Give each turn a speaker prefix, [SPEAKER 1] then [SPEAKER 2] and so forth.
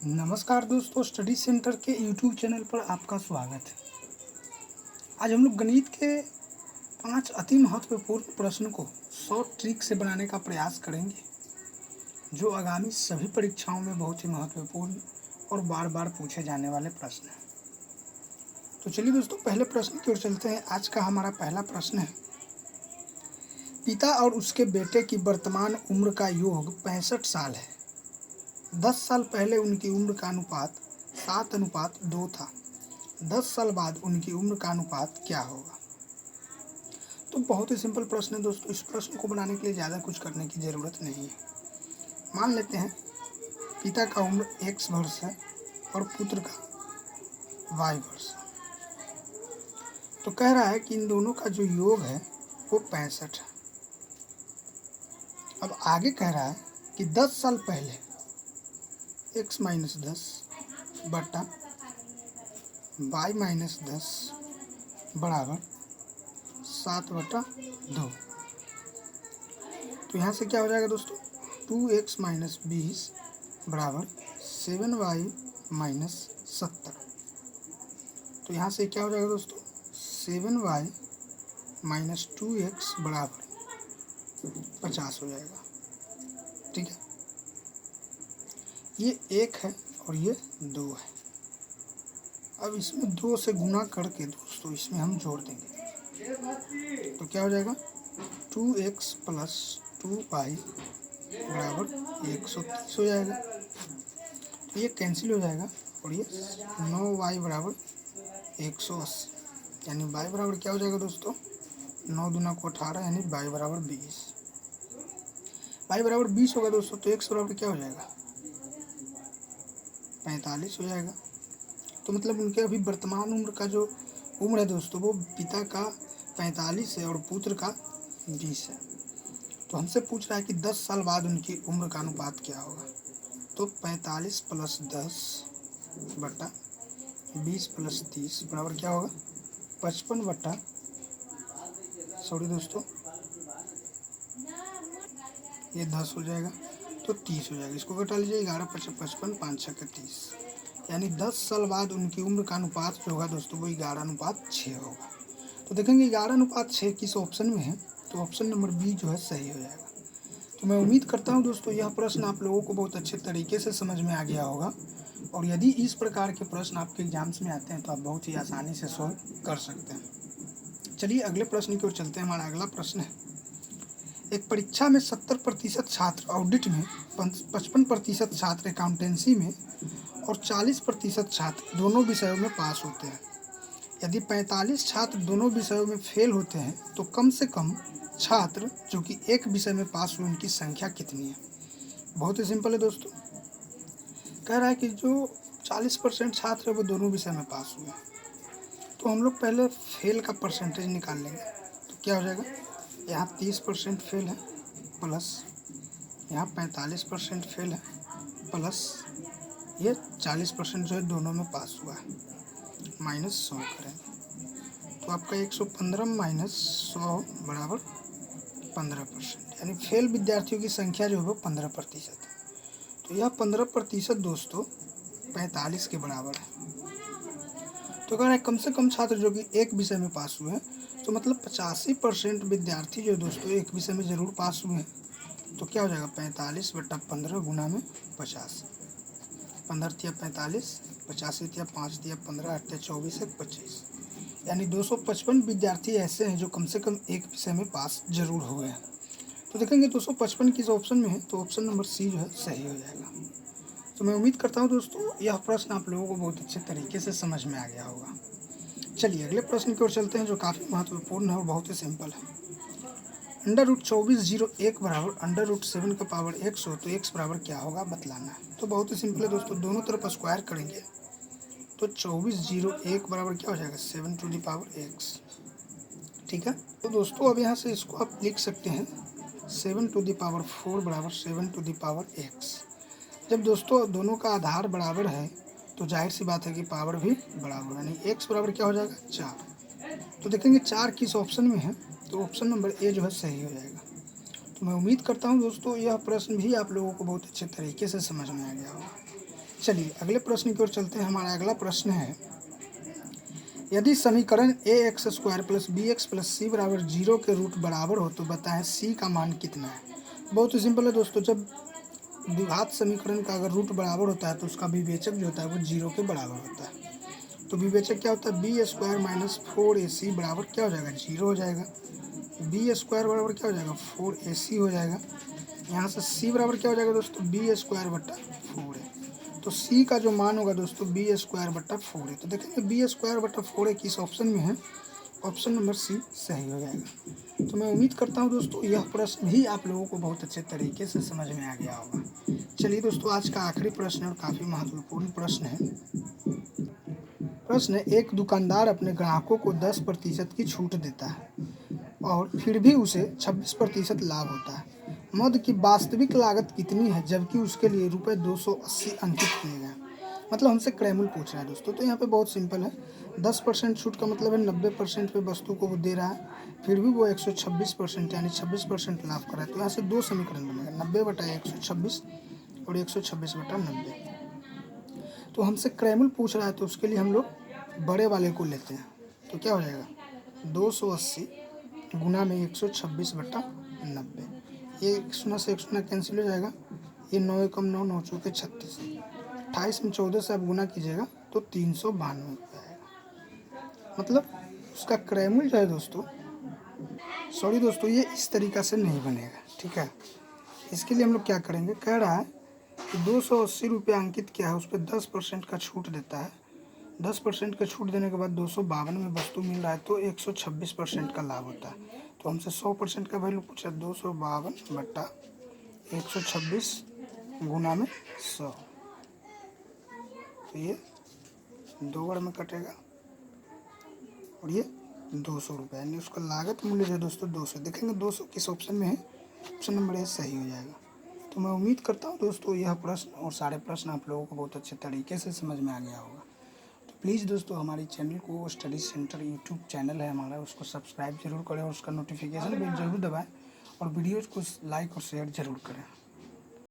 [SPEAKER 1] नमस्कार दोस्तों, study centre के यूट्यूब चैनल पर आपका स्वागत है। आज हम लोग गणित के 5 अति महत्वपूर्ण प्रश्न को शॉर्ट ट्रिक से बनाने का प्रयास करेंगे, जो आगामी सभी परीक्षाओं में बहुत ही महत्वपूर्ण और बार बार पूछे जाने वाले प्रश्न हैं। तो चलिए दोस्तों, पहले प्रश्न की ओर चलते हैं। आज का हमारा पहला प्रश्न है, पिता और उसके बेटे की वर्तमान उम्र का योग 65 साल है। 10 साल पहले उनकी उम्र का अनुपात 7:2 था। 10 साल बाद उनकी उम्र का अनुपात क्या होगा? तो बहुत ही सिंपल प्रश्न है दोस्तों। इस प्रश्न को बनाने के लिए ज़्यादा कुछ करने की ज़रूरत नहीं है। मान लेते हैं पिता का उम्र x वर्ष है और पुत्र का y वर्ष है। तो कह रहा है कि इन दोनों का जो योग है वो 65 है। अब आगे कह रहा है कि 10 साल पहले x माइनस 10 बटा y माइनस 10 बराबर 7/2। तो यहाँ से क्या हो जाएगा दोस्तों? 2x माइनस 20 बराबर 7y माइनस 70। तो यहाँ से क्या हो जाएगा दोस्तों? 7y माइनस 2x बराबर 50 हो जाएगा। ठीक है, ये 1 है और ये 2 है। अब इसमें 2 से गुना करके दोस्तों इसमें हम जोड़ देंगे। तो क्या हो जाएगा? 2x प्लस 2y बराबर 130 हो जाएगा। तो ये कैंसिल हो जाएगा और ये 9y बराबर 180, यानी y बराबर क्या हो जाएगा दोस्तों? 9 दूना को 18, यानी y बराबर 20। y बराबर 20 होगा दोस्तों, तो x बराबर क्या हो जाएगा? 45 हो जाएगा। तो मतलब उनके अभी वर्तमान उम्र का जो उम्र है दोस्तों, वो पिता का 45 है और पुत्र का 20 है। तो हमसे पूछ रहा है कि 10 साल बाद उनकी उम्र का अनुपात क्या होगा। तो 45 प्लस 10 बटा 20 प्लस 30 बराबर क्या होगा? 55 बटा सॉरी दोस्तों, ये 10 हो जाएगा तो 30 हो जाएगा। इसको घटा लीजिए, 11 × 55 5 × 30, यानी 10 साल बाद उनकी उम्र का अनुपात जो होगा दोस्तों वो 11:6 होगा। तो देखेंगे 11:6 किस ऑप्शन में है, तो ऑप्शन नंबर बी जो है सही हो जाएगा। तो मैं उम्मीद करता हूं दोस्तों यह प्रश्न आप लोगों को बहुत अच्छे तरीके से समझ में आ गया होगा, और यदि इस प्रकार के प्रश्न आपके एग्जाम्स में आते हैं तो आप बहुत ही आसानी से सॉल्व कर सकते हैं। चलिए अगले प्रश्न की ओर चलते हैं। हमारा अगला प्रश्न है, एक परीक्षा में 70% छात्र ऑडिट में, 55% छात्र अकाउंटेंसी में और 40% छात्र दोनों विषयों में पास होते हैं। यदि 45 छात्र दोनों विषयों में फेल होते हैं तो कम से कम छात्र जो कि एक विषय में पास हुए उनकी संख्या कितनी है? बहुत ही सिंपल है दोस्तों। कह रहा है कि जो 40% छात्र है वो दोनों विषय में पास हुए हैं। तो हम लोग पहले फेल का परसेंटेज निकाल लेंगे। तो क्या हो जाएगा? यहाँ 30% फेल है प्लस यहाँ 45% फेल है प्लस ये 40% जो है दोनों में पास हुआ है, माइनस 100 करेंगे। तो आपका 115 माइनस 100 बराबर 15%, यानी फेल विद्यार्थियों की संख्या जो है वो 15% है। तो यह 15% दोस्तों 45 के बराबर है। तो अगर कम से कम छात्र जो कि एक विषय में पास हुए हैं, तो मतलब 85% विद्यार्थी जो दोस्तों एक विषय में ज़रूर पास हुए हैं। तो क्या हो जाएगा? 45 बटा 15 गुना में 50। 15 तिया 45, 50 तिया 5 तिया 15, 8 तिया 24, 25, यानी 255 विद्यार्थी ऐसे हैं जो कम से कम एक विषय में पास जरूर हुए हैं। तो देखेंगे 255 किस ऑप्शन में है, तो ऑप्शन नंबर सी जो है सही हो जाएगा। तो मैं उम्मीद करता हूँ दोस्तों यह प्रश्न आप लोगों को बहुत अच्छे तरीके से समझ में आ गया होगा। चलिए अगले प्रश्न की ओर चलते हैं, जो काफ़ी महत्वपूर्ण है और बहुत ही सिंपल है। √2401 बराबर √7 का पावर x हो तो x बराबर क्या होगा बतलाना है। तो बहुत ही सिंपल है दोस्तों, दोनों तरफ स्क्वायर करेंगे तो 2401 बराबर क्या हो जाएगा? 7 x। ठीक है, तो दोस्तों अब यहाँ से इसको आप लिख सकते हैं 7 4 बराबर 7 x। जब दोस्तों दोनों का आधार बराबर है तो जाहिर सी बात है कि पावर भी बराबर, यानी x बराबर क्या हो जाएगा? 4। तो देखेंगे 4 किस ऑप्शन में है, तो ऑप्शन नंबर ए जो है सही हो जाएगा। तो मैं उम्मीद करता हूं दोस्तों यह प्रश्न भी आप लोगों को बहुत अच्छे तरीके से समझ में आ गया होगा। चलिए अगले प्रश्न की ओर चलते हैं। हमारा अगला प्रश्न है, यदि समीकरण ax² प्लस bx प्लस सी बराबर 0 के रूट बराबर हो तो बताएं c का मान कितना है। बहुत ही सिंपल है दोस्तों, जब द्विघात समीकरण का अगर रूट बराबर होता है तो उसका विवेचक जो होता है वो 0 के बराबर होता है। तो विवेचक क्या होता है, b² माइनस 4ac बराबर क्या हो जाएगा, 0 हो जाएगा। b² बराबर क्या हो जाएगा, 4ac हो जाएगा। यहाँ से c बराबर क्या हो जाएगा दोस्तों, b² बट्टा 4 है। तो c का जो मान होगा दोस्तों b² बट्टा 4 है। तो देखेंगे b² बट्टा 4 है किस ऑप्शन में है, ऑप्शन नंबर सी सही हो जाएगा। तो मैं उम्मीद करता हूँ दोस्तों यह प्रश्न भी आप लोगों को बहुत अच्छे तरीके से समझ में आ गया होगा। चलिए दोस्तों आज का आखिरी प्रश्न और काफ़ी महत्वपूर्ण प्रश्न है। प्रश्न, एक दुकानदार अपने ग्राहकों को 10% की छूट देता है और फिर भी उसे 26% लाभ होता है। मद की वास्तविक लागत कितनी है जबकि उसके लिए रुपये 280 अंकित किए गए। मतलब हमसे क्रैमल पूछ रहा है दोस्तों। तो यहाँ पे बहुत सिंपल है, 10% छूट का मतलब है 90% पे वस्तु को वो दे रहा है, फिर भी वो 126% यानी 26% लाभ कर रहा है। तो यहाँ से दो समीकरण बनेगा, 90/126 और 126/90। तो हमसे क्रैमल पूछ रहा है तो उसके लिए हम लोग बड़े वाले को लेते हैं। तो क्या हो जाएगा, 280 गुना में 126/90। ये 0 से 1 कैंसिल हो जाएगा, ये 9 कम 9, 9 चौके 36, 28 में 14 से आप गुना कीजिएगा तो 392 आएगा। मतलब उसका क्रैमल जो है दोस्तों, सॉरी दोस्तों, ये इस तरीक़ा से नहीं बनेगा, ठीक है। इसके लिए हम लोग क्या करेंगे, कह रहा है कि 280 रुपये अंकित किया है, उस पर 10% का छूट देता है। 10% का छूट देने के बाद 252 में वस्तु मिल रहा है तो 126% का लाभ होता है। तो हमसे 100% का वैल्यू पूछा, 252/126 गुना में 100। तो ये 2 बार में कटेगा और ये 200 रुपये, यानी उसका लागत मूल्य जो है दोस्तों 200। देखेंगे 200 किस ऑप्शन में है, ऑप्शन नंबर ए सही हो जाएगा। तो मैं उम्मीद करता हूँ दोस्तों यह प्रश्न और सारे प्रश्न आप लोगों को बहुत अच्छे तरीके से समझ में आ गया होगा। तो प्लीज़ दोस्तों हमारे चैनल को, स्टडी सेंटर यूट्यूब चैनल है हमारा, उसको सब्सक्राइब जरूर करें और उसका नोटिफिकेशन बेल जरूर दबाएं और वीडियोज़ को लाइक और शेयर जरूर करें।